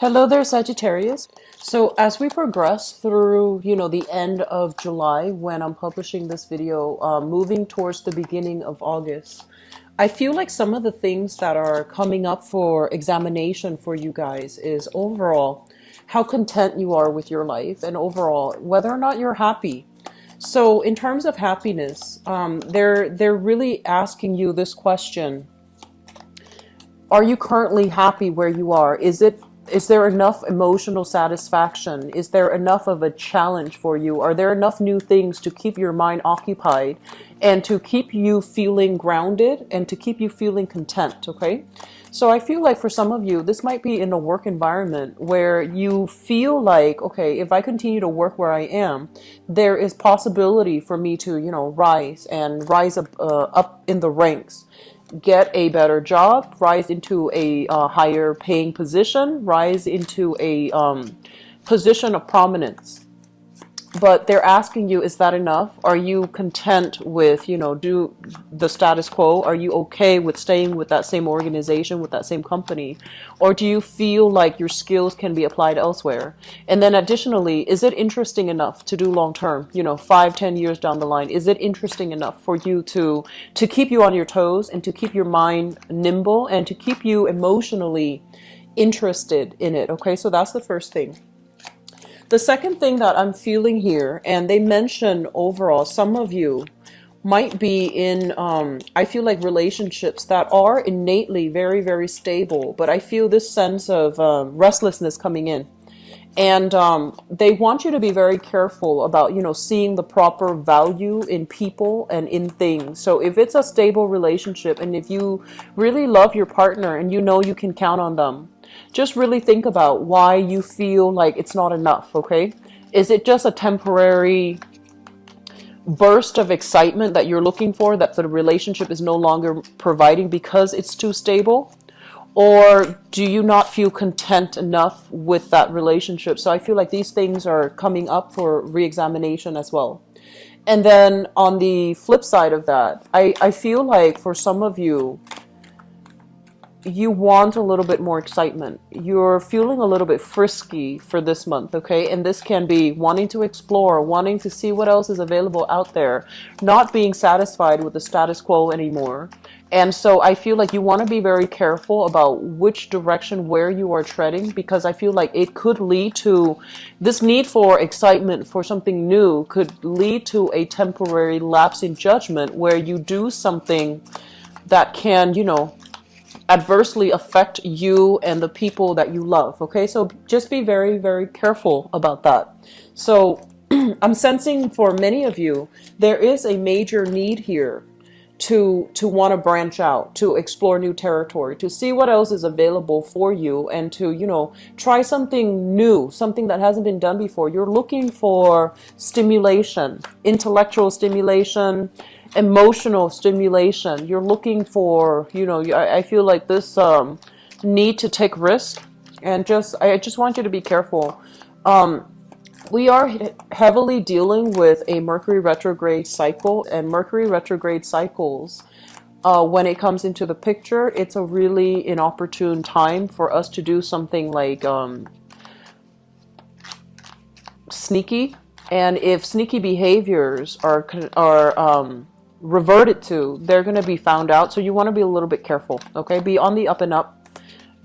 Hello there, Sagittarius. So as we progress through, the end of July when I'm publishing this video, moving towards the beginning of August, I feel like some of the things that are coming up for examination for you guys is overall how content you are with your life and overall whether or not you're happy. So in terms of happiness, they're really asking you this question. Are you currently happy where you are? Is there enough emotional satisfaction? Is there enough of a challenge for you? Are there enough new things to keep your mind occupied and to keep you feeling grounded and to keep you feeling content, okay? So I feel like for some of you, this might be in a work environment where you feel like, okay, if I continue to work where I am, there is possibility for me to, rise and rise up in the ranks, get a better job, rise into a higher paying position, rise into a position of prominence. But they're asking you, is that enough? Are you content with, do the status quo? Are you okay with staying with that same organization, with that same company? Or do you feel like your skills can be applied elsewhere? And then additionally, is it interesting enough to do long term, 5, 10 years down the line? Is it interesting enough for you to keep you on your toes and to keep your mind nimble and to keep you emotionally interested in it? Okay, so that's the first thing. The second thing that I'm feeling here, and they mention overall, some of you might be in, I feel like relationships that are innately very, very stable, but I feel this sense of restlessness coming in. And they want you to be very careful about, seeing the proper value in people and in things. So if it's a stable relationship and if you really love your partner and you can count on them, just really think about why you feel like it's not enough, okay? Is it just a temporary burst of excitement that you're looking for that the relationship is no longer providing because it's too stable? Or do you not feel content enough with that relationship? So I feel like these things are coming up for re-examination as well. And then on the flip side of that, I feel like for some of you, you want a little bit more excitement. You're feeling a little bit frisky for this month, okay? And this can be wanting to explore, wanting to see what else is available out there, not being satisfied with the status quo anymore. And so I feel like you want to be very careful about which direction, where you are treading, because I feel like it could lead to this need for excitement, for something new, could lead to a temporary lapse in judgment where you do something that can, adversely affect you and the people that you love. Okay, so just be very, very careful about that. So I'm sensing for many of you, there is a major need here to want to branch out, to explore new territory, to see what else is available for you, and to, try something new, something that hasn't been done before. You're looking for stimulation, intellectual stimulation, emotional stimulation. You're looking for, I feel like this need to take risk, and I just want you to be careful. We are heavily dealing with a Mercury retrograde cycle, and Mercury retrograde cycles, when it comes into the picture, it's a really inopportune time for us to do something like sneaky. And if sneaky behaviors are reverted to, they're going to be found out. So you want to be a little bit careful, okay? Be on the up and up.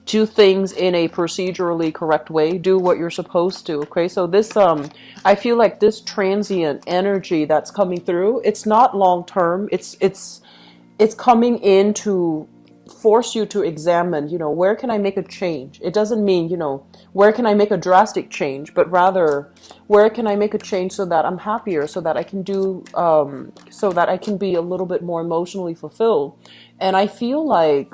Do things in a procedurally correct way. Do what you're supposed to, okay? So this, I feel like this transient energy that's coming through, it's not long term. It's coming in to force you to examine, where can I make a change? It doesn't mean, where can I make a drastic change, but rather, where can I make a change so that I'm happier, so that I can do, so that I can be a little bit more emotionally fulfilled. And I feel like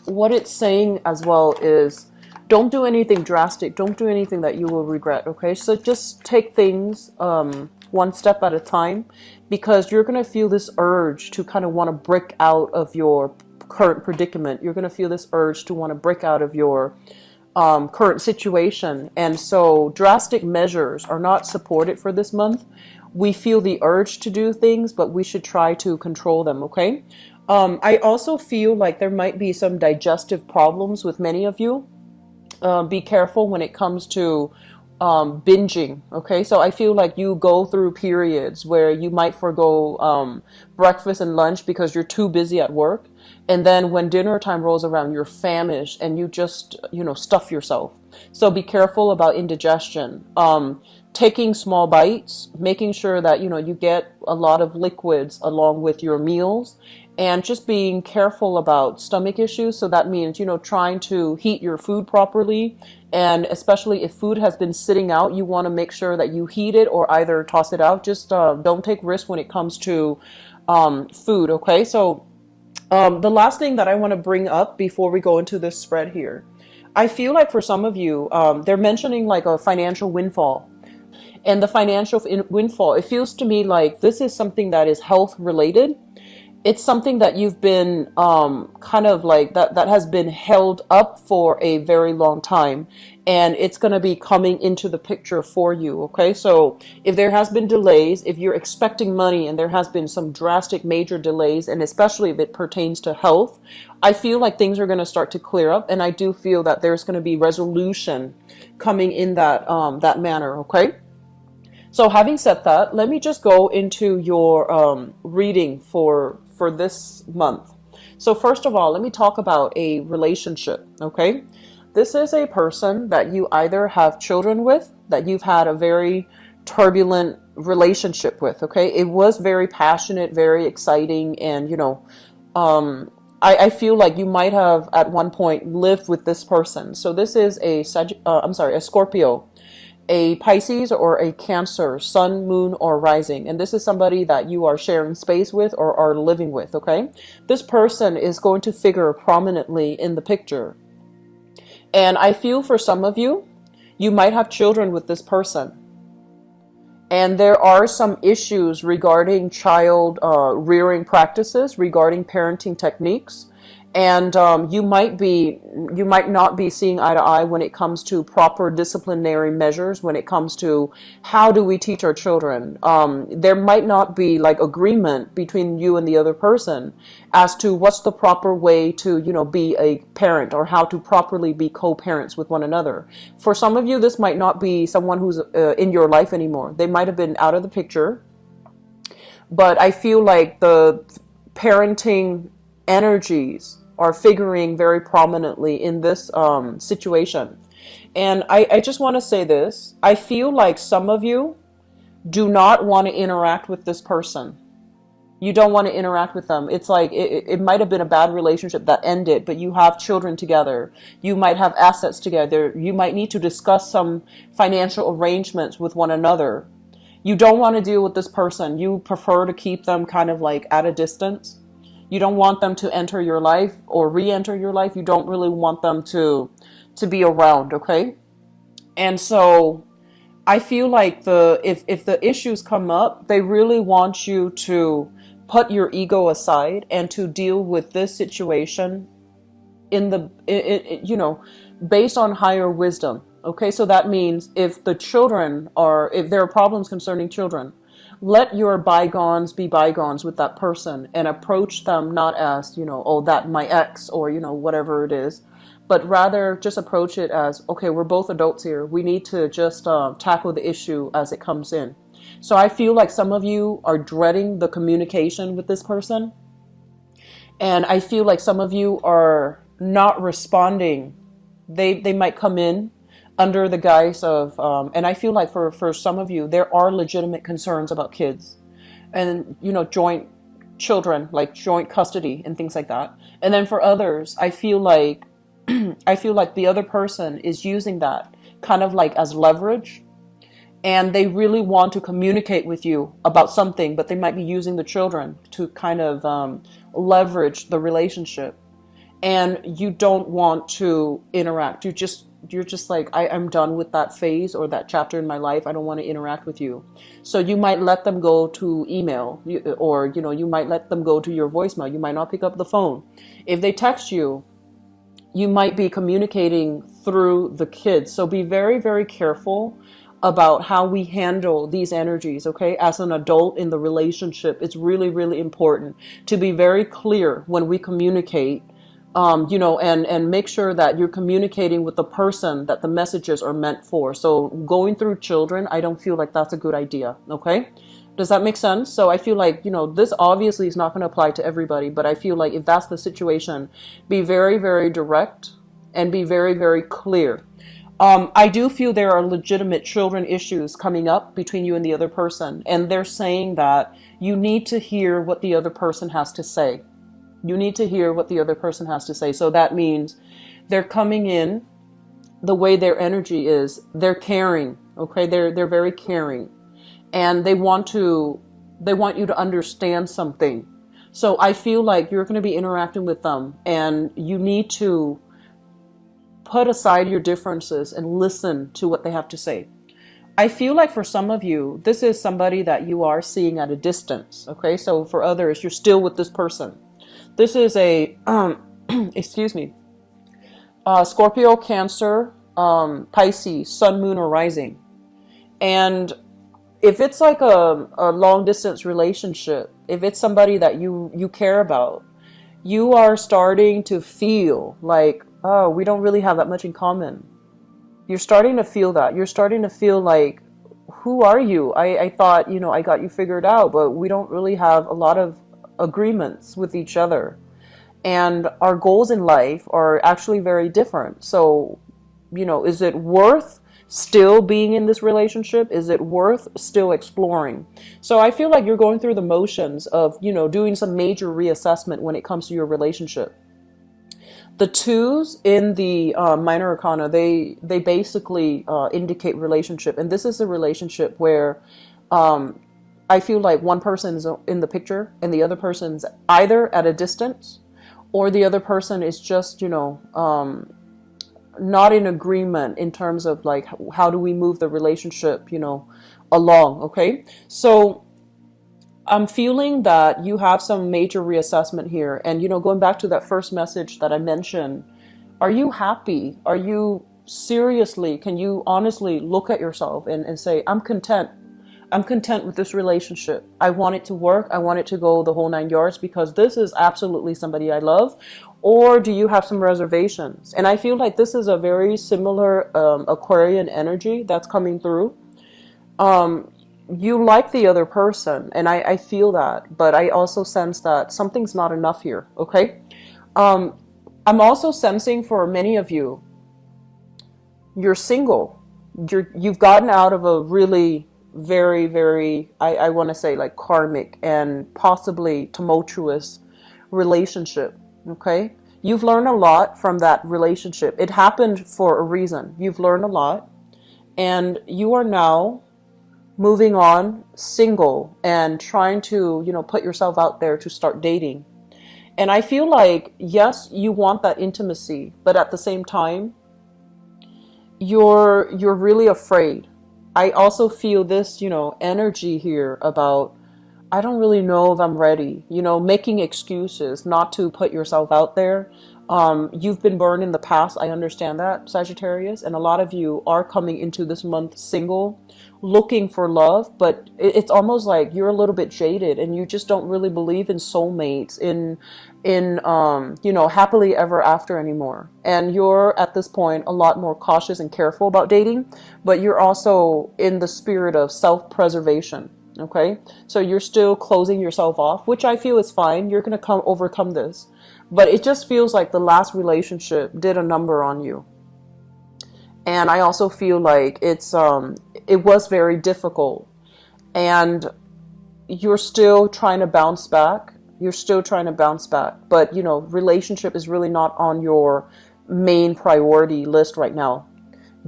what it's saying as well is, don't do anything drastic. Don't do anything that you will regret, okay? So just take things one step at a time, because you're going to feel this urge to kind of want to break out of your current predicament. You're going to feel this urge to want to break out of your current situation. And so drastic measures are not supported for this month. We feel the urge to do things, but we should try to control them, okay? I also feel like there might be some digestive problems with many of you. Be careful when it comes to binging. Okay, so I feel like you go through periods where you might forgo breakfast and lunch because you're too busy at work, and then when dinner time rolls around, you're famished and you just, stuff yourself. So be careful about indigestion. Taking small bites, making sure that you get a lot of liquids along with your meals, and just being careful about stomach issues. So that means, trying to heat your food properly. And especially if food has been sitting out, you want to make sure that you heat it or either toss it out. Just don't take risks when it comes to food. Okay. So the last thing that I want to bring up before we go into this spread here, I feel like for some of you, they're mentioning like a financial windfall. And the financial windfall, it feels to me like this is something that is health related. It's something that you've been kind of like that has been held up for a very long time, and it's going to be coming into the picture for you. Okay, so if there has been delays, if you're expecting money and there has been some drastic major delays, and especially if it pertains to health, I feel like things are going to start to clear up, and I do feel that there's going to be resolution coming in that manner. Okay. So having said that, let me just go into your reading for this month. So first of all, let me talk about a relationship, okay? This is a person that you either have children with, that you've had a very turbulent relationship with, okay? It was very passionate, very exciting, and I feel like you might have at one point lived with this person. So this is a Scorpio, a Pisces, or a Cancer, sun, moon, or rising. And this is somebody that you are sharing space with or are living with, okay? This person is going to figure prominently in the picture. And I feel for some of you, you might have children with this person. And there are some issues regarding child rearing practices, regarding parenting techniques. And you might not be seeing eye to eye when it comes to proper disciplinary measures, when it comes to how do we teach our children. There might not be like agreement between you and the other person as to what's the proper way to, be a parent, or how to properly be co-parents with one another. For some of you, this might not be someone who's in your life anymore. They might have been out of the picture. But I feel like the parenting energies are figuring very prominently in this situation. And I just want to say this. I feel like some of you do not want to interact with this person. You don't want to interact with them. It's like it might have been a bad relationship that ended, but you have children together. You might have assets together. You might need to discuss some financial arrangements with one another. You don't want to deal with this person. You prefer to keep them kind of like at a distance. You don't want them to enter your life or re-enter your life. You don't really want them to be around, okay? And so I feel like if the issues come up, they really want you to put your ego aside and to deal with this situation based on higher wisdom. Okay, so that means if there are problems concerning children, let your bygones be bygones with that person, and approach them not as, oh, that my ex, or, whatever it is, but rather just approach it as, okay, we're both adults here. We need to just tackle the issue as it comes in. So I feel like some of you are dreading the communication with this person. And I feel like some of you are not responding. They might come in under the guise of, and I feel like for some of you, there are legitimate concerns about kids and, joint children, like joint custody and things like that. And then for others, I feel like the other person is using that kind of like as leverage, and they really want to communicate with you about something, but they might be using the children to kind of leverage the relationship. And you don't want to interact. You're just like, I'm done with that phase or that chapter in my life. I don't want to interact with you. So you might let them go to email, or, you might let them go to your voicemail. You might not pick up the phone. If they text you, you might be communicating through the kids. So be very, very careful about how we handle these energies, okay? As an adult in the relationship, it's really, really important to be very clear when we communicate You know, and make sure that you're communicating with the person that the messages are meant for. So going through children, I don't feel like that's a good idea. Okay. Does that make sense? So I feel like, you know, this obviously is not going to apply to everybody, but I feel like if that's the situation, be very, very direct and be very, very clear. I do feel there are legitimate children issues coming up between you and the other person. And they're saying that you need to hear what the other person has to say. You need to hear what the other person has to say. So that means they're coming in the way their energy is. They're caring. Okay. They're very caring, and they want you to understand something. So I feel like you're going to be interacting with them, and you need to put aside your differences and listen to what they have to say. I feel like for some of you, this is somebody that you are seeing at a distance. Okay. So for others, you're still with this person. This is a, excuse me, Scorpio, Cancer, Pisces, Sun, Moon, or Rising. And if it's like a long distance relationship, if it's somebody that you care about, you are starting to feel like, oh, we don't really have that much in common. You're starting to feel that. You're starting to feel like, who are you? I thought, you know, I got you figured out, but we don't really have a lot of agreements with each other. And our goals in life are actually very different. So, you know, is it worth still being in this relationship? Is it worth still exploring? So I feel like you're going through the motions of, you know, doing some major reassessment when it comes to your relationship. The twos in the minor arcana, they basically indicate relationship. And this is a relationship where I feel like one person is in the picture and the other person's either at a distance, or the other person is just, you know, not in agreement in terms of like, how do we move the relationship, you know, along. Okay. So I'm feeling that you have some major reassessment here. And, you know, going back to that first message that I mentioned, are you happy? Are you seriously, can you honestly look at yourself and say, I'm content. I'm content with this relationship. I want it to work. I want it to go the whole 9 yards because this is absolutely somebody I love. Or do you have some reservations? And I feel like this is a very similar Aquarian energy that's coming through. You like the other person, and I feel that, but I also sense that something's not enough here. Okay. I'm also sensing for many of you, you're single. You've gotten out of a really very, very, I want to say like karmic and possibly tumultuous relationship. Okay. You've learned a lot from that relationship. It happened for a reason. You've learned a lot, and you are now moving on single and trying to, you know, put yourself out there to start dating. And I feel like, yes, you want that intimacy, but at the same time, you're really afraid. I also feel this, you know, energy here about, I don't really know if I'm ready, you know, making excuses not to put yourself out there. You've been burned in the past. I understand that, Sagittarius. And a lot of you are coming into this month single, looking for love, but it's almost like you're a little bit jaded and you just don't really believe in soulmates, in you know, happily ever after anymore. And you're at this point a lot more cautious and careful about dating, but you're also in the spirit of self-preservation. Okay. So you're still closing yourself off, which I feel is fine. You're going to overcome this, but it just feels like the last relationship did a number on you. And I also feel like it was very difficult, and you're still trying to bounce back. You're still trying to bounce back, but you know, relationship is really not on your main priority list right now.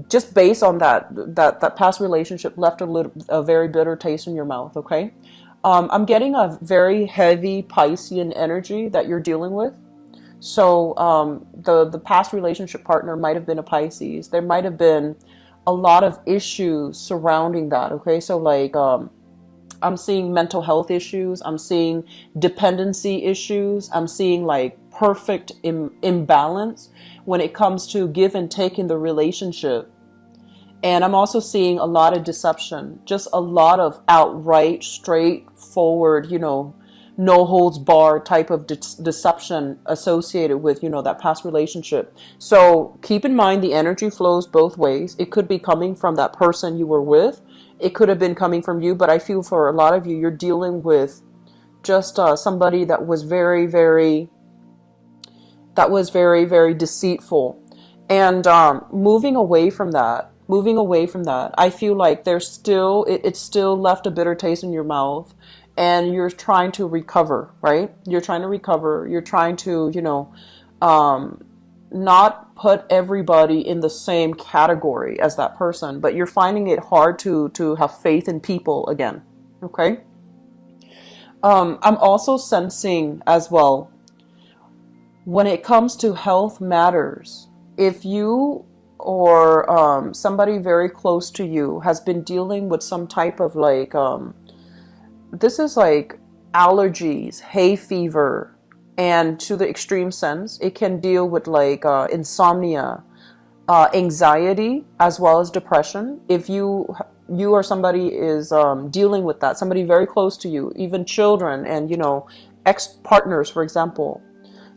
Just based on that past relationship left a very bitter taste in your mouth. Okay. I'm getting a very heavy Piscean energy that you're dealing with. So the past relationship partner might have been a Pisces. There might have been a lot of issues surrounding that. Okay. So like, I'm seeing mental health issues. I'm seeing dependency issues. I'm seeing like perfect imbalance when it comes to give and take in the relationship. And I'm also seeing a lot of deception, just a lot of outright, straightforward, you know, no holds bar type of deception associated with, that past relationship. So keep in mind the energy flows both ways. It could be coming from that person you were with. It could have been coming from you, but I feel for a lot of you, you're dealing with just somebody that was very, very deceitful. And moving away from that, I feel like there's still, it's still left a bitter taste in your mouth, and you're trying to recover, right? You're trying to recover. You're trying to, not put everybody in the same category as that person, but you're finding it hard to have faith in people again. Okay. I'm also sensing as well, when it comes to health matters, if you or somebody very close to you has been dealing with some type of like, this is like allergies, hay fever, and to the extreme sense, it can deal with like insomnia, anxiety, as well as depression. If you or somebody is dealing with that, somebody very close to you, even children and, ex-partners, for example,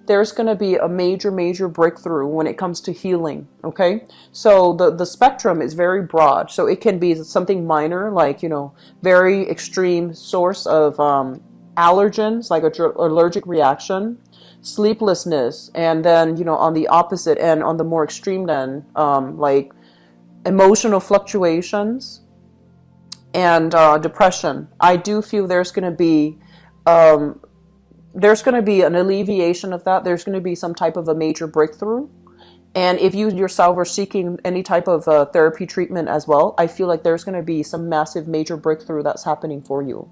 there's going to be a major breakthrough when it comes to healing. Okay. So the spectrum is very broad. So it can be something minor, like, very extreme source of allergens, like allergic reaction, sleeplessness, and then, on the opposite end, on the more extreme end, like emotional fluctuations and depression. I do feel there's going to be um, an alleviation of that. There's going to be some type of a major breakthrough. And if you yourself are seeking any type of therapy treatment as well, I feel like there's going to be some massive major breakthrough that's happening for you.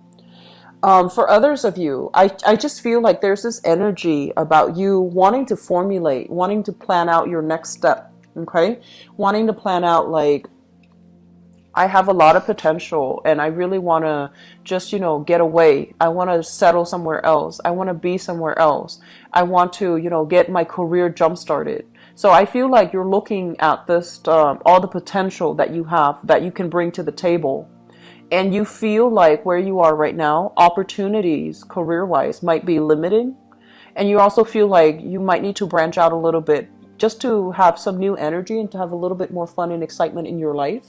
For others of you, I just feel like there's this energy about you wanting to formulate, wanting to plan out your next step. Okay. Wanting to plan out, like, I have a lot of potential and I really want to just, get away. I want to settle somewhere else. I want to be somewhere else. I want to, get my career jump started. So I feel like you're looking at this, all the potential that you have, that you can bring to the table. And you feel like where you are right now, opportunities career-wise might be limiting. And you also feel like you might need to branch out a little bit just to have some new energy and to have a little bit more fun and excitement in your life.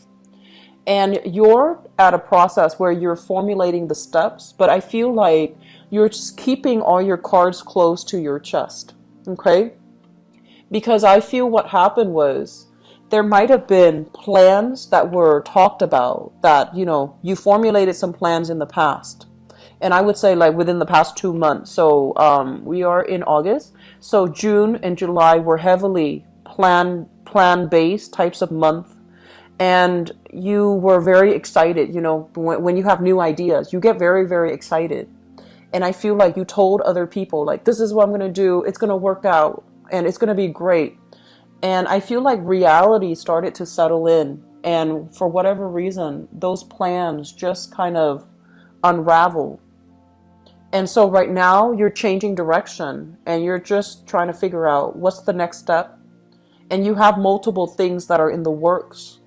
And you're at a process where you're formulating the steps, but I feel like you're just keeping all your cards close to your chest. Okay? Because I feel what happened was there might have been plans that were talked about that, you formulated some plans in the past. And I would say like within the past 2 months. So we are in August. So June and July were heavily plan based types of month. And you were very excited, when you have new ideas, you get very, very excited. And I feel like you told other people, like, this is what I'm going to do. It's going to work out and it's going to be great. And I feel like reality started to settle in. And for whatever reason, those plans just kind of unraveled. And so right now you're changing direction and you're just trying to figure out what's the next step. And you have multiple things that are in the works,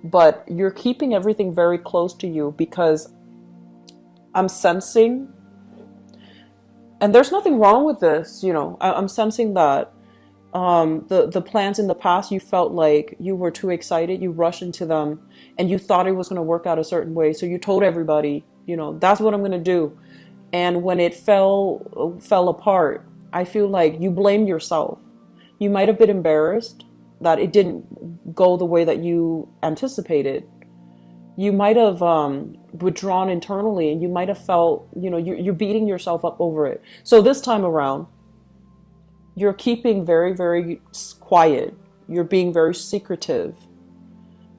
but you're keeping everything very close to you because I'm sensing, and there's nothing wrong with this, I'm sensing that the plans in the past, you felt like you were too excited, you rushed into them, and you thought it was going to work out a certain way. So you told everybody, that's what I'm going to do. And when it fell apart, I feel like you blamed yourself. You might have been embarrassed that it didn't go the way that you anticipated. You might have withdrawn internally, and you might have felt, you're beating yourself up over it. So this time around, you're keeping very, very quiet. You're being very secretive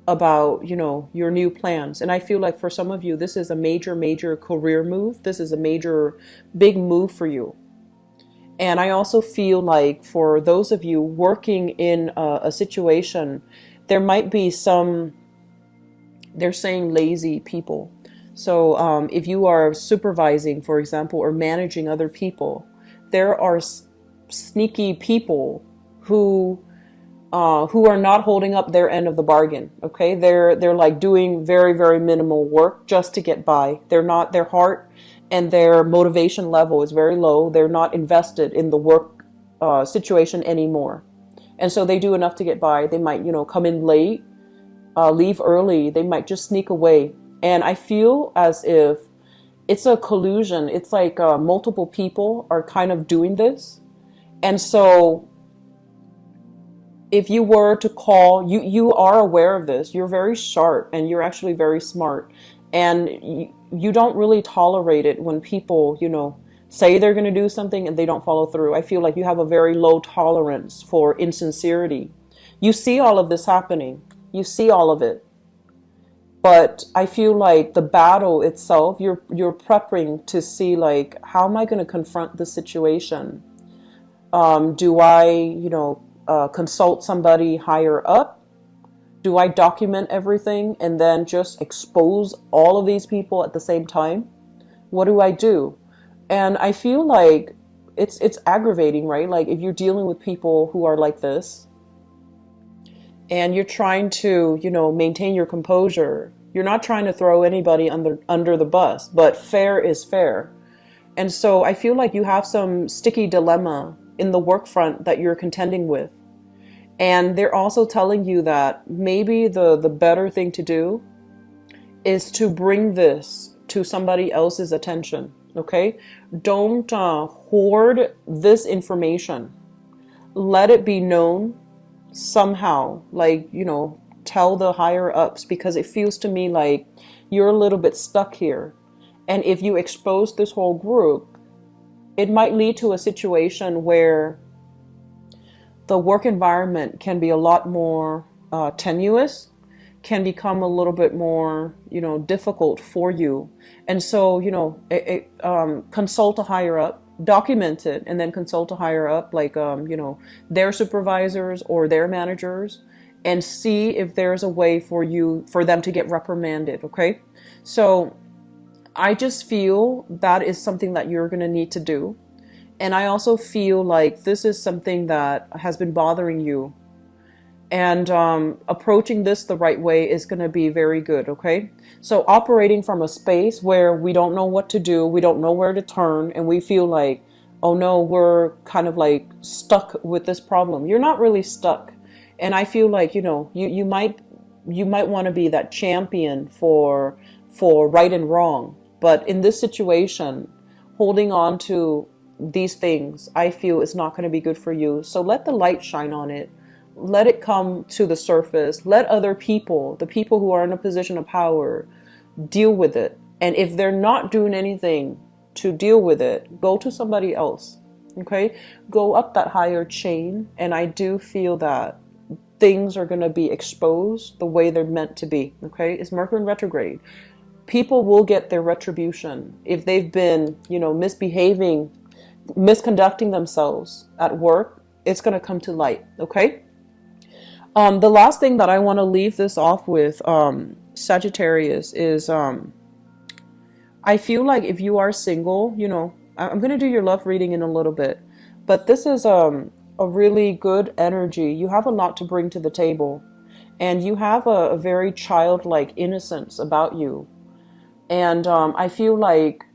about, your new plans. And I feel like for some of you, this is a major, major career move. This is a major, big move for you. And I also feel like for those of you working in a situation, there might be some, they're saying lazy people. So if you are supervising, for example, or managing other people, there are sneaky people who are not holding up their end of the bargain. Okay, they're like doing very, very minimal work just to get by. Their heart and their motivation level is very low. They're not invested in the work situation anymore. And so they do enough to get by. They might, come in late, leave early. They might just sneak away. And I feel as if it's a collusion. It's like multiple people are kind of doing this. And so if you were to call, you are aware of this. You're very sharp and you're actually very smart. And you don't really tolerate it when people, say they're going to do something and they don't follow through. I feel like you have a very low tolerance for insincerity. You see all of this happening. You see all of it. But I feel like the battle itself, you're prepping to see, like, how am I going to confront the situation? Do I, consult somebody higher up? Do I document everything and then just expose all of these people at the same time? What do I do? And I feel like it's aggravating, right? Like if you're dealing with people who are like this and you're trying to, maintain your composure, you're not trying to throw anybody under the bus, but fair is fair. And so I feel like you have some sticky dilemma in the work front that you're contending with. And they're also telling you that maybe the better thing to do is to bring this to somebody else's attention, okay? Don't hoard this information. Let it be known somehow, like, tell the higher ups, because it feels to me like you're a little bit stuck here. And if you expose this whole group, it might lead to a situation where the work environment can be a lot more tenuous, can become a little bit more, difficult for you. And so, consult a higher up, document it, and then consult a higher up, like, their supervisors or their managers, and see if there's a way for them to get reprimanded. Okay. So I just feel that is something that you're going to need to do. And I also feel like this is something that has been bothering you. And approaching this the right way is going to be very good, okay? So operating from a space where we don't know what to do, we don't know where to turn, and we feel like, oh no, we're kind of like stuck with this problem. You're not really stuck. And I feel like, you might want to be that champion for right and wrong. But in this situation, holding on to these things, I feel, is not going to be good for you. So let the light shine on it. Let it come to the surface. Let other people, the people who are in a position of power, deal with it. And if they're not doing anything to deal with it, go to somebody else. Okay? Go up that higher chain. And I do feel that things are going to be exposed the way they're meant to be. Okay? It's Mercury in retrograde. People will get their retribution if they've been, misbehaving, misconducting themselves at work. It's going to come to light. Okay. The last thing that I want to leave this off with, Sagittarius, is I feel like if you are single, I'm going to do your love reading in a little bit, but this is a really good energy. You have a lot to bring to the table, and you have a very childlike innocence about you. And I feel like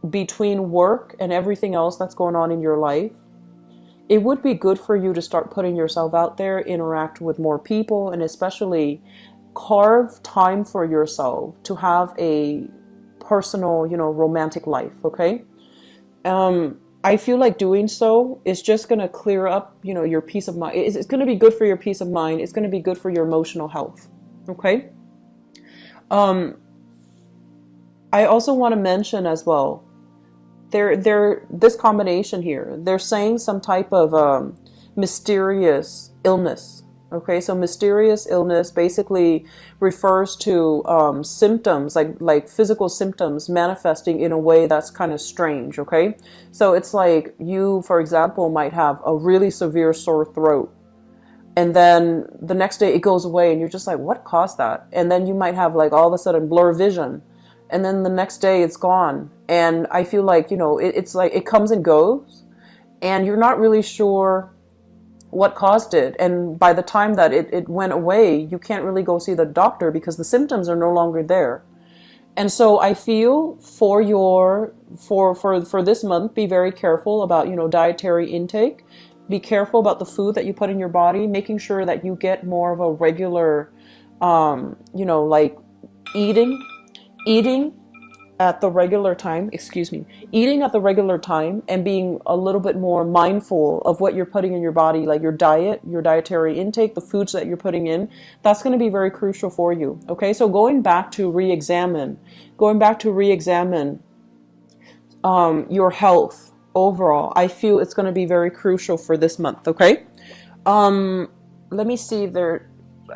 between work and everything else that's going on in your life, it would be good for you to start putting yourself out there, interact with more people, and especially carve time for yourself to have a personal, romantic life. Okay. I feel like doing so is just going to clear up, your peace of mind. It's going to be good for your peace of mind. It's going to be good for your emotional health. Okay. I also want to mention as well, this combination here, they're saying some type of mysterious illness. Okay, so mysterious illness basically refers to symptoms, like physical symptoms manifesting in a way that's kind of strange. Okay, so it's like you, for example, might have a really severe sore throat, and then the next day it goes away, and you're just like, what caused that? And then you might have like all of a sudden blur vision. And then the next day it's gone. And I feel like, it's like it comes and goes and you're not really sure what caused it. And by the time that it went away, you can't really go see the doctor because the symptoms are no longer there. And so I feel for your for this month, be very careful about, dietary intake. Be careful about the food that you put in your body, making sure that you get more of a regular, like eating, eating at the regular time, excuse me, eating at the regular time and being a little bit more mindful of what you're putting in your body, like your diet, your dietary intake, the foods that you're putting in, that's going to be very crucial for you. Okay, so going back to re-examine your health overall, I feel it's going to be very crucial for this month. Okay, let me see there.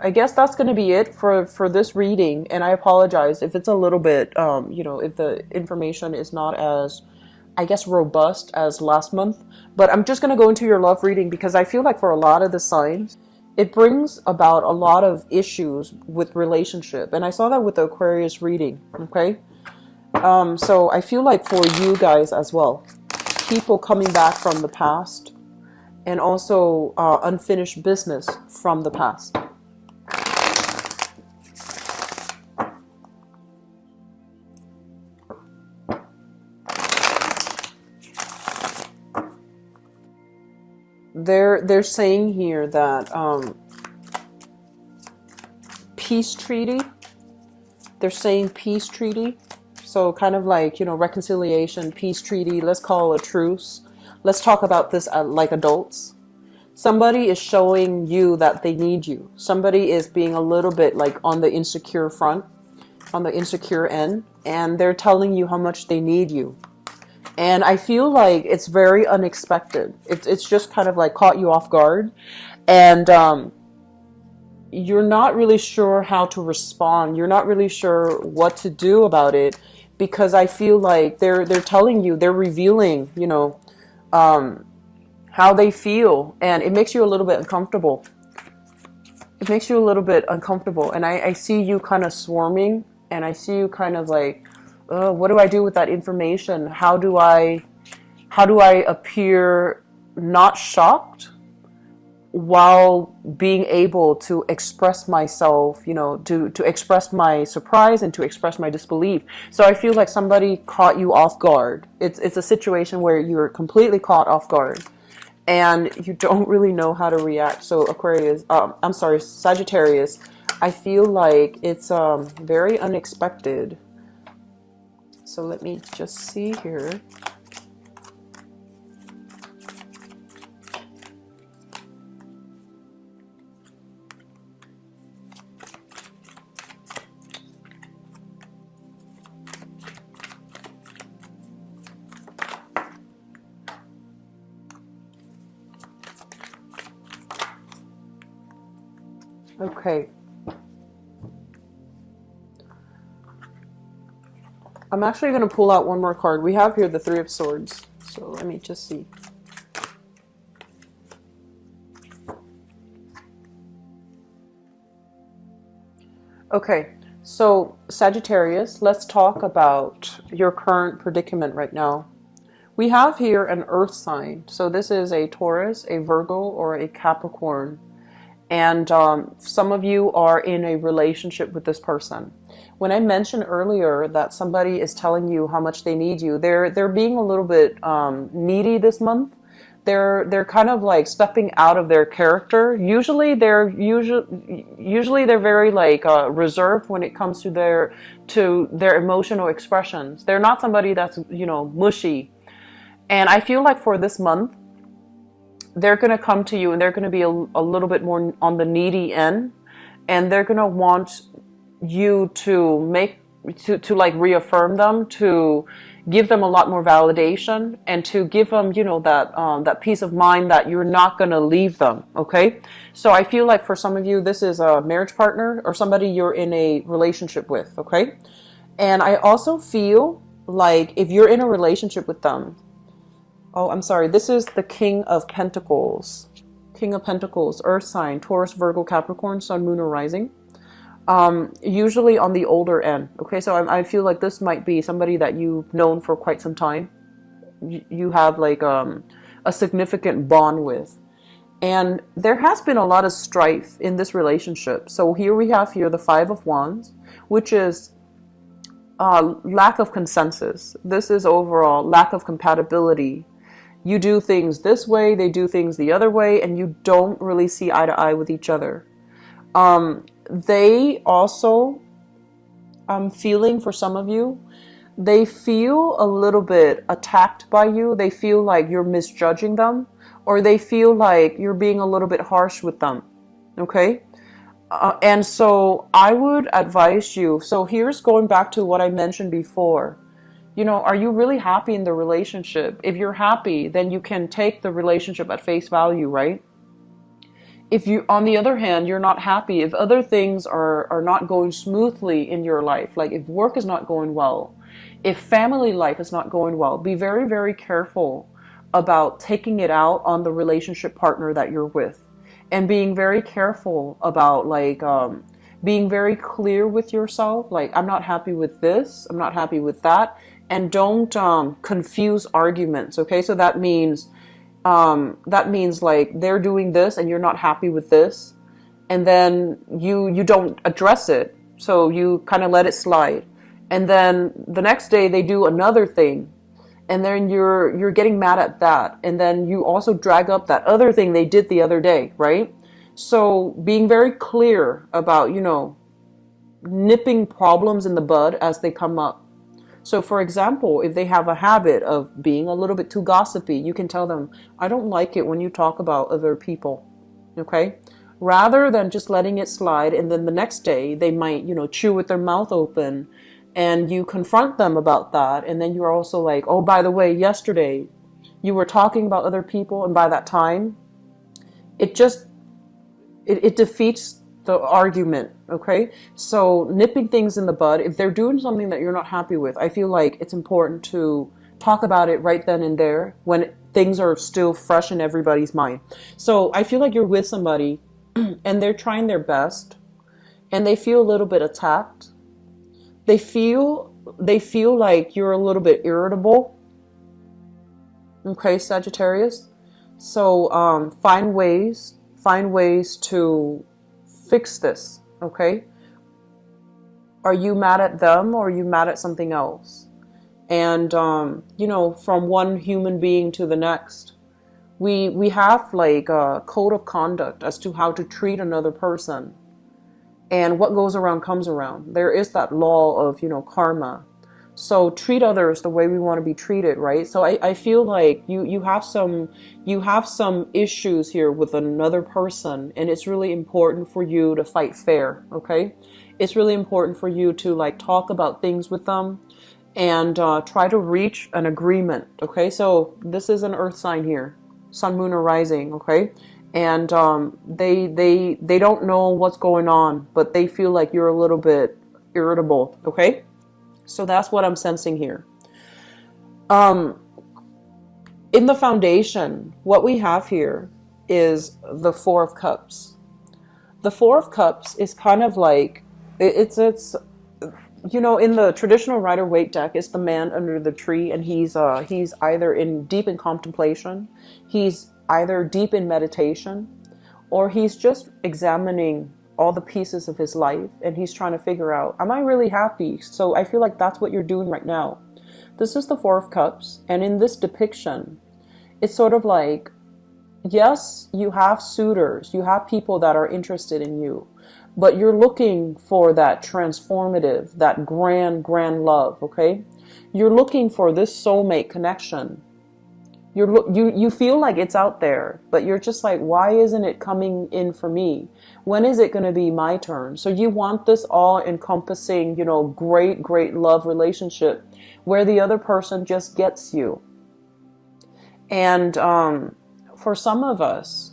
I guess that's going to be it for this reading, and I apologize if it's a little bit, if the information is not as, I guess, robust as last month. But I'm just going to go into your love reading because I feel like for a lot of the signs, it brings about a lot of issues with relationship, and I saw that with the Aquarius reading. Okay, so I feel like for you guys as well, people coming back from the past, and also unfinished business from the past. They're saying here that peace treaty. They're saying peace treaty. So kind of like, reconciliation, peace treaty. Let's call a truce. Let's talk about this like adults. Somebody is showing you that they need you. Somebody is being a little bit like on the insecure front, on the insecure end, and they're telling you how much they need you. And I feel like it's very unexpected. It's just kind of like caught you off guard. And you're not really sure how to respond. You're not really sure what to do about it, because I feel like they're telling you, they're revealing, how they feel, and it makes you a little bit uncomfortable. It makes you a little bit uncomfortable. And I see you kind of swarming, and I see you kind of like, what do I do with that information? How do I appear not shocked while being able to express myself, to express my surprise and to express my disbelief? So I feel like somebody caught you off guard. It's a situation where you're completely caught off guard and you don't really know how to react. So Aquarius, I'm sorry, Sagittarius, I feel like it's very unexpected. So let me just see here. Okay. I'm actually going to pull out one more card. We have here the Three of Swords. So let me just see. Okay, so Sagittarius, let's talk about your current predicament right now. We have here an earth sign. So this is a Taurus, a Virgo, or a Capricorn. And some of you are in a relationship with this person. When I mentioned earlier that somebody is telling you how much they need you, they're being a little bit needy this month. They're kind of like stepping out of their character. Usually they're very like reserved when it comes to their emotional expressions. They're not somebody that's mushy. And I feel like for this month, they're going to come to you and they're going to be a little bit more on the needy end, and they're going to want you to like reaffirm them, to give them a lot more validation, and to give them, that peace of mind that you're not going to leave them. Okay. So I feel like for some of you, this is a marriage partner or somebody you're in a relationship with. Okay. And I also feel like if you're in a relationship with them, oh, I'm sorry. This is the King of Pentacles. King of Pentacles, Earth sign, Taurus, Virgo, Capricorn, Sun, Moon, or Rising. Usually on the older end. Okay, so I feel like this might be somebody that you've known for quite some time. You have like a significant bond with. And there has been a lot of strife in this relationship. So here we have the Five of Wands, which is lack of consensus. This is overall lack of compatibility. You do things this way, they do things the other way, and you don't really see eye to eye with each other. They also, I'm feeling for some of you, they feel a little bit attacked by you. They feel like you're misjudging them, or they feel like you're being a little bit harsh with them. Okay? And so I would advise you. So here's going back to what I mentioned before. Are you really happy in the relationship? If you're happy, then you can take the relationship at face value, right? If you, on the other hand, you're not happy, if other things are not going smoothly in your life, like if work is not going well, if family life is not going well, be very, very careful about taking it out on the relationship partner that you're with, and being very careful about being very clear with yourself. Like, I'm not happy with this, I'm not happy with that, and don't confuse arguments. Okay, so that means like they're doing this and you're not happy with this, and then you don't address it, so you kind of let it slide, and then the next day they do another thing, and then you're getting mad at that, and then you also drag up that other thing they did the other day, right? So being very clear about nipping problems in the bud as they come up. So for example, if they have a habit of being a little bit too gossipy, you can tell them, I don't like it when you talk about other people. Okay? Rather than just letting it slide, and then the next day they might, chew with their mouth open, and you confront them about that, and then you're also like, oh, by the way, yesterday you were talking about other people, and by that time, it defeats the argument. Okay, so nipping things in the bud, if they're doing something that you're not happy with, I feel like it's important to talk about it right then and there when things are still fresh in everybody's mind. So I feel like you're with somebody and they're trying their best, and they feel a little bit attacked. They feel like you're a little bit irritable. Okay, Sagittarius. So find ways to fix this. Okay? Are you mad at them, or are you mad at something else? And from one human being to the next, we have like a code of conduct as to how to treat another person. And what goes around comes around. There is that law of karma. So treat others the way we want to be treated, right? So I feel like you have some issues here with another person, and it's really important for you to fight fair. Okay, it's really important for you to like talk about things with them, and try to reach an agreement. Okay, so this is an earth sign here, sun, moon, or rising. Okay, and they don't know what's going on, but they feel like you're a little bit irritable. Okay. So that's what I'm sensing here. In the foundation, what we have here is the Four of Cups. The Four of Cups is kind of like, it's in the traditional Rider-Waite deck, it's the man under the tree, and he's either deep in contemplation, he's either deep in meditation, or he's just examining all the pieces of his life, and he's trying to figure out, am I really happy? So I feel like that's what you're doing right now. This is the Four of Cups, and in this depiction, it's sort of like, yes, you have suitors, you have people that are interested in you, but you're looking for that transformative, that grand love. Okay, you're looking for this soulmate connection. You feel like it's out there, but you're just like, why isn't it coming in for me? When is it going to be my turn? So you want this all-encompassing, great love relationship where the other person just gets you. And for some of us,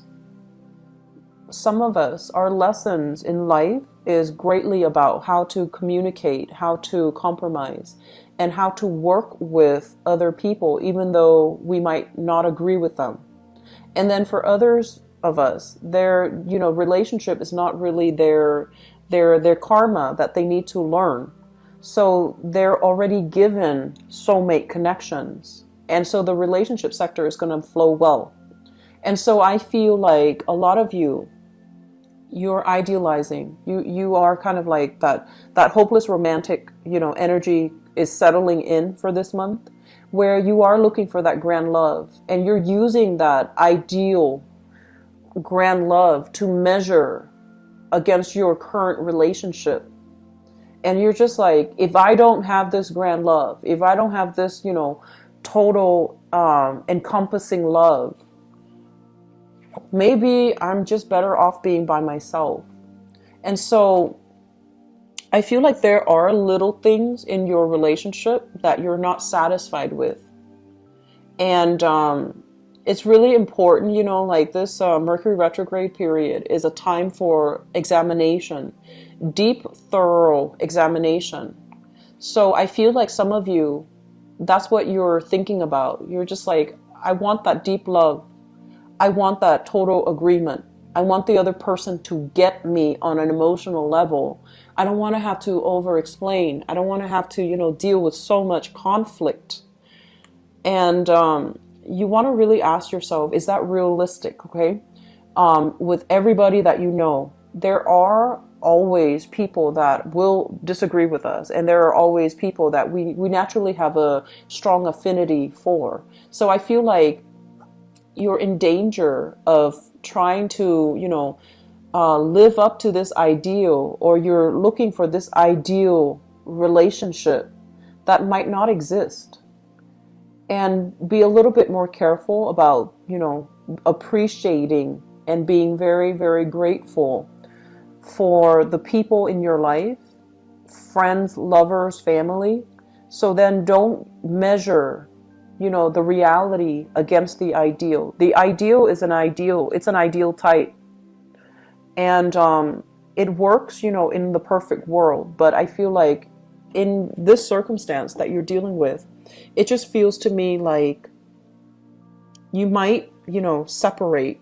our lessons in life is greatly about how to communicate, how to compromise, and how to work with other people, even though we might not agree with them. And then for others of us, their relationship is not really their karma that they need to learn. So they're already given soulmate connections, and so the relationship sector is going to flow well. And so I feel like a lot of you you're idealizing. You are kind of like that hopeless romantic, energy is settling in for this month, where you are looking for that grand love, and you're using that ideal grand love to measure against your current relationship. And you're just like, if I don't have this grand love, if I don't have this, total encompassing love, maybe I'm just better off being by myself. And so I feel like there are little things in your relationship that you're not satisfied with. And it's really important, like this Mercury retrograde period is a time for examination, deep, thorough examination. So I feel like some of you, that's what you're thinking about. You're just like, I want that deep love. I want that total agreement. I want the other person to get me on an emotional level. I don't want to have to over explain. I don't want to have to, deal with so much conflict. And you want to really ask yourself, is that realistic? Okay. With everybody that there are always people that will disagree with us, and there are always people that we naturally have a strong affinity for. So I feel like you're in danger of trying to, live up to this ideal, or you're looking for this ideal relationship that might not exist. And be a little bit more careful about, appreciating and being very, very grateful for the people in your life, friends, lovers, family. So then don't measure, the reality against the ideal. The ideal is an ideal. It's an ideal type. And it works, in the perfect world. But I feel like in this circumstance that you're dealing with, it just feels to me like you might, separate,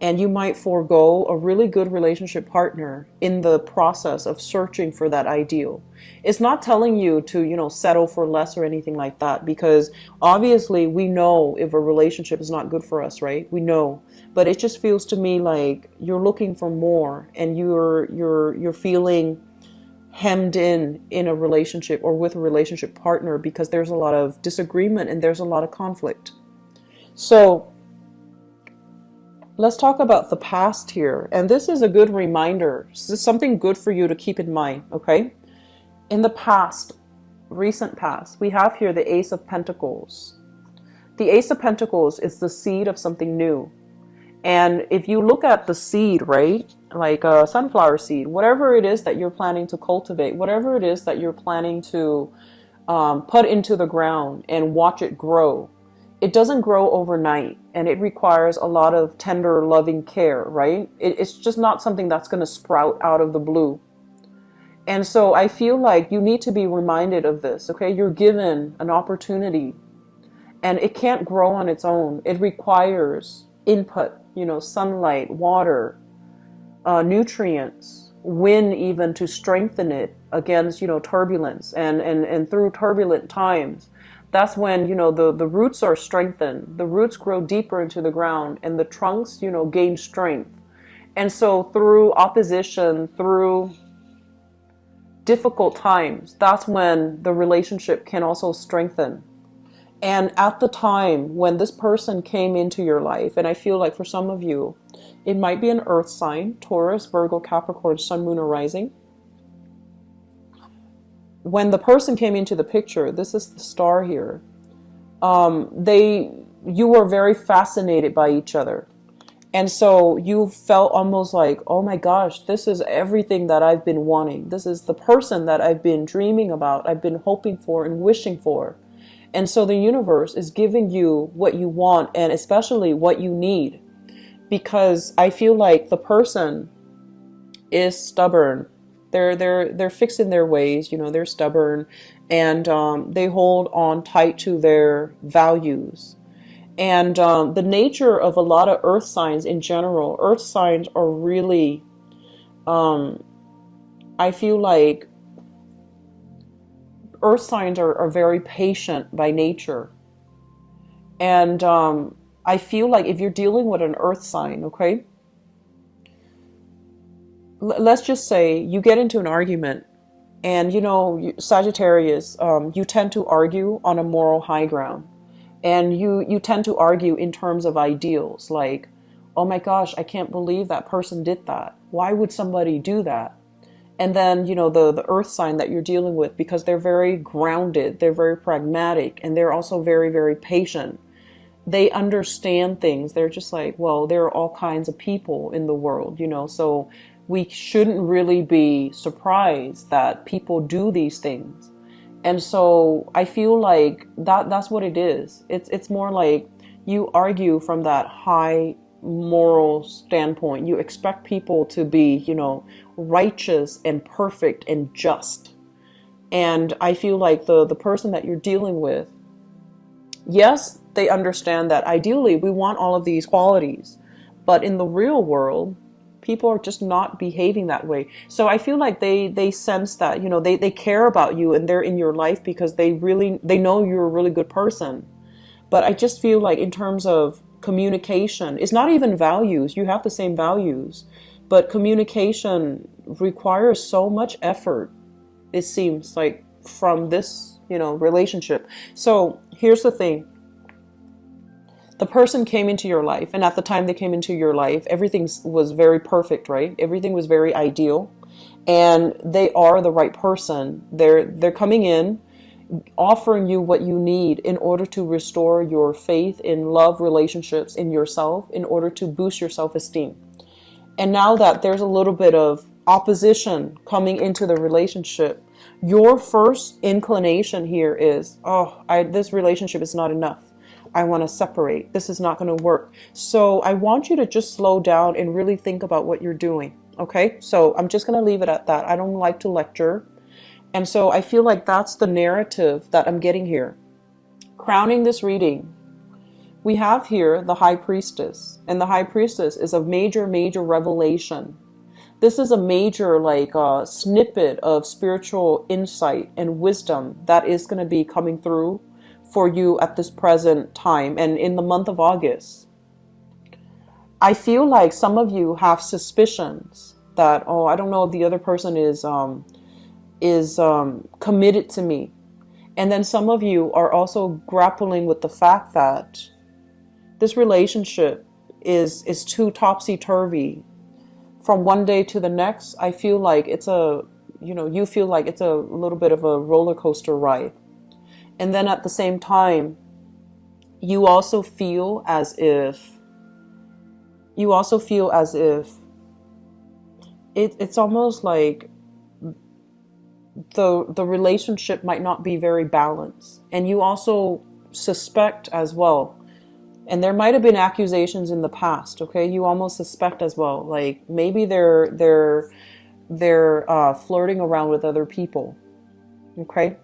and you might forego a really good relationship partner in the process of searching for that ideal. It's not telling you to, settle for less or anything like that, because obviously we know if a relationship is not good for us, right? We know. But it just feels to me like you're looking for more, and you're feeling hemmed in a relationship or with a relationship partner because there's a lot of disagreement and there's a lot of conflict. So let's talk about the past here. And this is a good reminder. This is something good for you to keep in mind, okay? In the past, recent past, we have here the Ace of Pentacles. The Ace of Pentacles is the seed of something new. And if you look at the seed, right, like a sunflower seed, whatever it is that you're planning to cultivate, whatever it is that you're planning to put into the ground and watch it grow, it doesn't grow overnight, and it requires a lot of tender, loving care, right? It's just not something that's going to sprout out of the blue. And so I feel like you need to be reminded of this, okay? You're given an opportunity, and it can't grow on its own. It requires input, sunlight, water, nutrients, wind even to strengthen it against, turbulence. And through turbulent times, that's when, the roots are strengthened. The roots grow deeper into the ground, and the trunks, gain strength. And so through opposition, through difficult times, that's when the relationship can also strengthen. And at the time when this person came into your life, and I feel like for some of you, it might be an earth sign, Taurus, Virgo, Capricorn, Sun, Moon, or Rising. When the person came into the picture, this is the star here, you were very fascinated by each other. And so you felt almost like, oh my gosh, this is everything that I've been wanting. This is the person that I've been dreaming about, I've been hoping for and wishing for. And so the universe is giving you what you want, and especially what you need. Because I feel like the person is stubborn. They're fixed in their ways, they're stubborn, and they hold on tight to their values. And the nature of a lot of earth signs in general, earth signs are really, I feel like earth signs are very patient by nature. And I feel like if you're dealing with an earth sign, okay, let's just say you get into an argument, and Sagittarius, you tend to argue on a moral high ground, and you tend to argue in terms of ideals, like, oh my gosh, I can't believe that person did that. Why would somebody do that? And then, the earth sign that you're dealing with, because they're very grounded, they're very pragmatic, and they're also very, very patient. They understand things. They're just like, well, there are all kinds of people in the world, so we shouldn't really be surprised that people do these things. And so I feel like that's what it is. It's more like you argue from that high moral standpoint. You expect people to be, righteous and perfect and just. And I feel like the person that you're dealing with, yes, they understand that ideally we want all of these qualities, but in the real world, people are just not behaving that way. So I feel like they sense that, they care about you and they're in your life because they know you're a really good person. But I just feel like in terms of communication, it's not even values. You have the same values, but communication requires so much effort, it seems like, from this, relationship. So here's the thing. The person came into your life, and at the time they came into your life, everything was very perfect, right? Everything was very ideal, and they are the right person. They're coming in, offering you what you need in order to restore your faith in love, relationships, in yourself, in order to boost your self-esteem. And now that there's a little bit of opposition coming into the relationship, your first inclination here is, oh, this relationship is not enough. I want to separate. This is not going to work. So I want you to just slow down and really think about what you're doing. Okay? So I'm just going to leave it at that. I don't like to lecture. And so I feel like that's the narrative that I'm getting here. Crowning this reading, we have here the High Priestess. And the High Priestess is a major, major revelation. This is a major snippet of spiritual insight and wisdom that is going to be coming through for you at this present time and in the month of August. I feel like some of you have suspicions that, oh, I don't know if the other person is committed to me. And then some of you are also grappling with the fact that this relationship is too topsy-turvy. From one day to the next, I feel like you feel like it's a little bit of a roller coaster ride. And then at the same time, you also feel as if it's almost like the relationship might not be very balanced. And you also suspect as well. And there might have been accusations in the past, okay? You almost suspect as well, like maybe they're flirting around with other people, okay?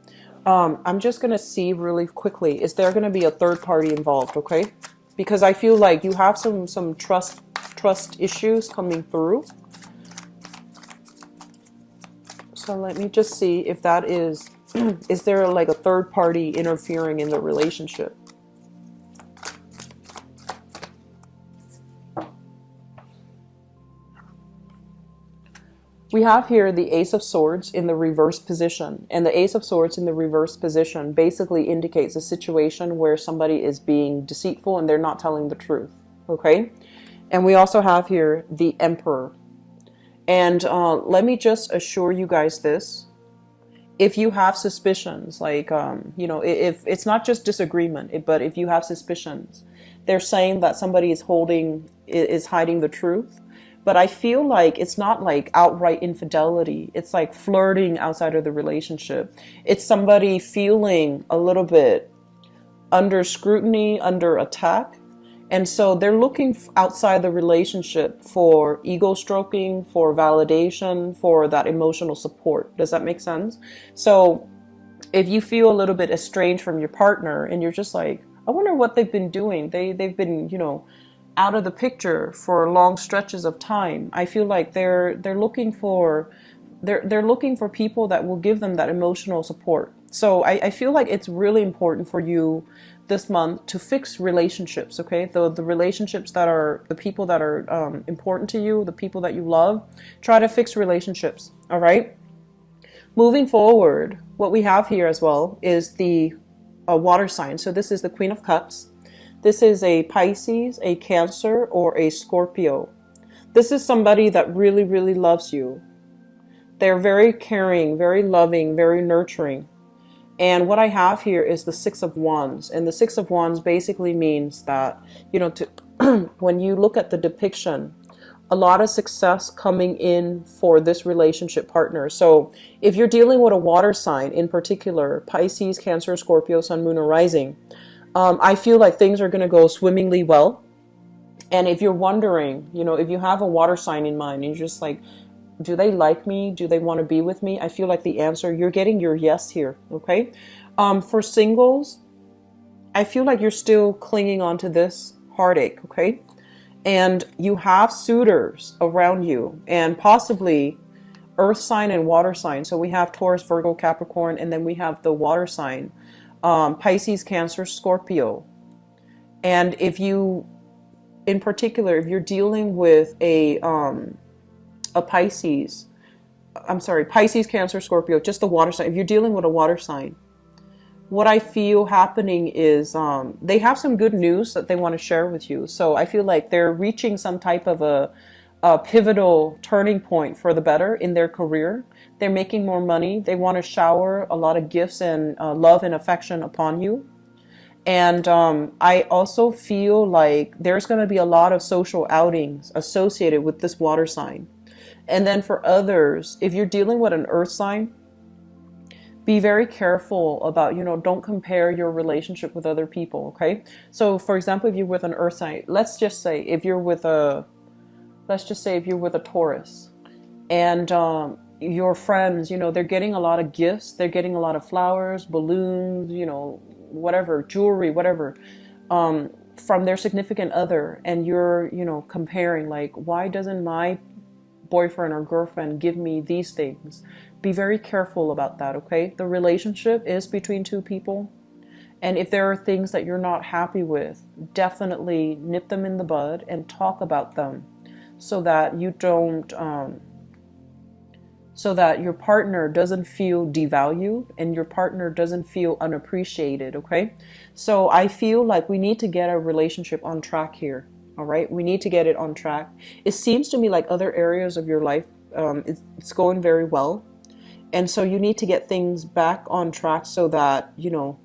I'm just gonna see really quickly, is there gonna be a third party involved, okay? Because I feel like you have some trust issues coming through. So let me just see if that is there like a third party interfering in the relationship? We have here the Ace of Swords in the reverse position. And the Ace of Swords in the reverse position basically indicates a situation where somebody is being deceitful and they're not telling the truth. Okay? And we also have here the Emperor. And let me just assure you guys this. If you have suspicions, like, if it's not just disagreement, but if you have suspicions, they're saying that somebody is hiding the truth. But I feel like it's not like outright infidelity. It's like flirting outside of the relationship. It's somebody feeling a little bit under scrutiny, under attack. And so they're looking outside the relationship for ego stroking, for validation, for that emotional support. Does that make sense? So if you feel a little bit estranged from your partner and you're just like, I wonder what they've been doing. They've been, out of the picture for long stretches of time. I feel like they're looking for people that will give them that emotional support. So I feel like it's really important for you this month to fix relationships, okay? The relationships that are the people that are important to you, the people that you love. Try to fix relationships, all right? Moving forward, what we have here as well is the water sign. So this is the Queen of Cups. This is a Pisces, a Cancer, or a Scorpio. This is somebody that really, really loves you. They're very caring, very loving, very nurturing. And what I have here is the Six of Wands. And the Six of Wands basically means that, you know, when you look at the depiction, a lot of success coming in for this relationship partner. So if you're dealing with a water sign, in particular, Pisces, Cancer, Scorpio, Sun, Moon, or Rising, I feel like things are going to go swimmingly well. And if you're wondering, you know, if you have a water sign in mind, and you're just like, do they like me? Do they want to be with me? I feel like the answer, you're getting your yes here, okay? For singles, I feel like you're still clinging on to this heartache, okay? And you have suitors around you, and possibly earth sign and water sign. So we have Taurus, Virgo, Capricorn, and then we have the water sign, Pisces, Cancer, Scorpio. And if you, in particular, if you're dealing with a Pisces, Pisces, Cancer, Scorpio, just the water sign. If you're dealing with a water sign, what I feel happening is they have some good news that they want to share with you. So I feel like they're reaching some type of a pivotal turning point for the better in their career. They're making more money. They want to shower a lot of gifts and love and affection upon you. And I also feel like there's going to be a lot of social outings associated with this water sign. And then for others, if you're dealing with an earth sign, be very careful about, you know, don't compare your relationship with other people, okay? So for example, if you're with an earth sign, let's just say if you're with a Taurus, and your friends, you know, they're getting a lot of gifts, they're getting a lot of flowers, balloons, you know, whatever, jewelry, whatever, from their significant other, and you're, you know, comparing, like, why doesn't my boyfriend or girlfriend give me these things? Be very careful about that, okay? The relationship is between two people, and if there are things that you're not happy with, definitely nip them in the bud and talk about them, so that you don't so that your partner doesn't feel devalued and your partner doesn't feel unappreciated, okay? So I feel like we need to get our relationship on track here. All right, we need to get it on track. It seems to me like other areas of your life, it's going very well. And so you need to get things back on track so that, you know,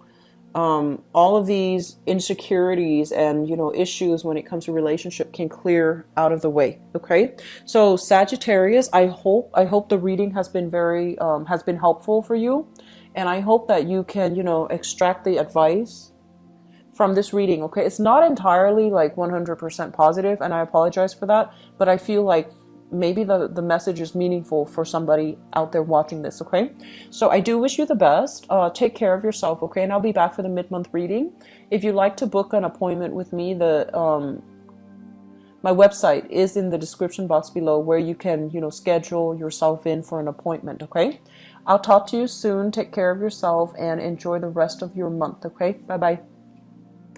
all of these insecurities and, you know, issues when it comes to relationship can clear out of the way. Okay. So Sagittarius, I hope the reading has been has been helpful for you. And I hope that you can, you know, extract the advice from this reading. Okay. It's not entirely like 100% positive, and I apologize for that, but I feel like maybe the message is meaningful for somebody out there watching this, okay? So I do wish you the best. Take care of yourself, okay? And I'll be back for the mid-month reading. If you'd like to book an appointment with me, my website is in the description box below, where you can, you know, schedule yourself in for an appointment, okay? I'll talk to you soon. Take care of yourself and enjoy the rest of your month, okay? Bye-bye.